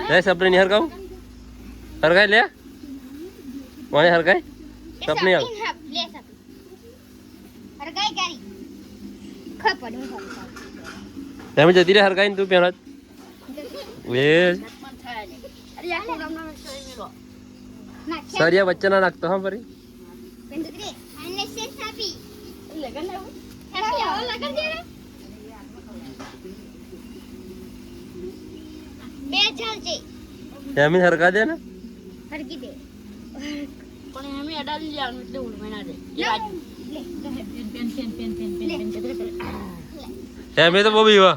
ले सपने नहीं हरगाऊ हरगाई ले वहीं हरगाई सपने आल ले सब हरगाई गाड़ी खपड़ में તમે જતી રે હરગાઈ તું પેલા વે અરે યાર નામ શોઈ મેલો સરિયા વચ્ચે ના નાખતો હા ફરી બેંદરે આને સે સાપી લગન લેવું હેપી આવો લગન દે રે બે ચાલજે એમી હરગા દે ને હરગી દે પણ એમે અડાડી લેવાનું એટલે ઉડ મહિના દે એમી તો બહુ બીવા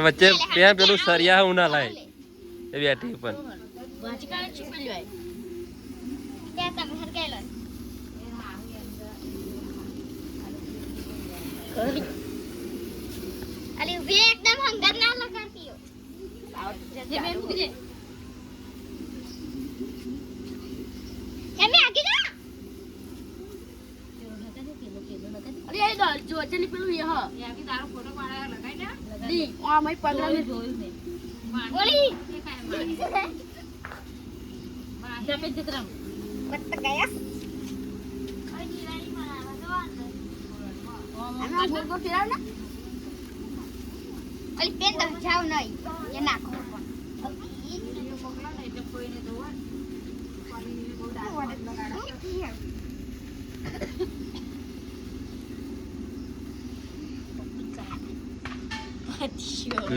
વચ્ચે ત્યાં પેલું સરિયા ઉના લાય એ બેઠી પણ વાચકા ચીપી લેવાય ત્યાં તમે હરગાઈ લો અલી વે એકદમ હંગર ના લગાડતી હો જે મેં મૂકી દે એમે આગે જા અરે એ દો જો ચલી પેલું એ હ યાકી તારો ફોટો પાડા લગાઈ દે દી આ મે 15 ને જોયું મે બોલી જપે ચિત્રમ વત્ત ગયા અરે ગીરાની મારા ભગવાન ગોળ ગોળ ફેરાવ ને અલી પેન તો જાવ નહીં એ નાખો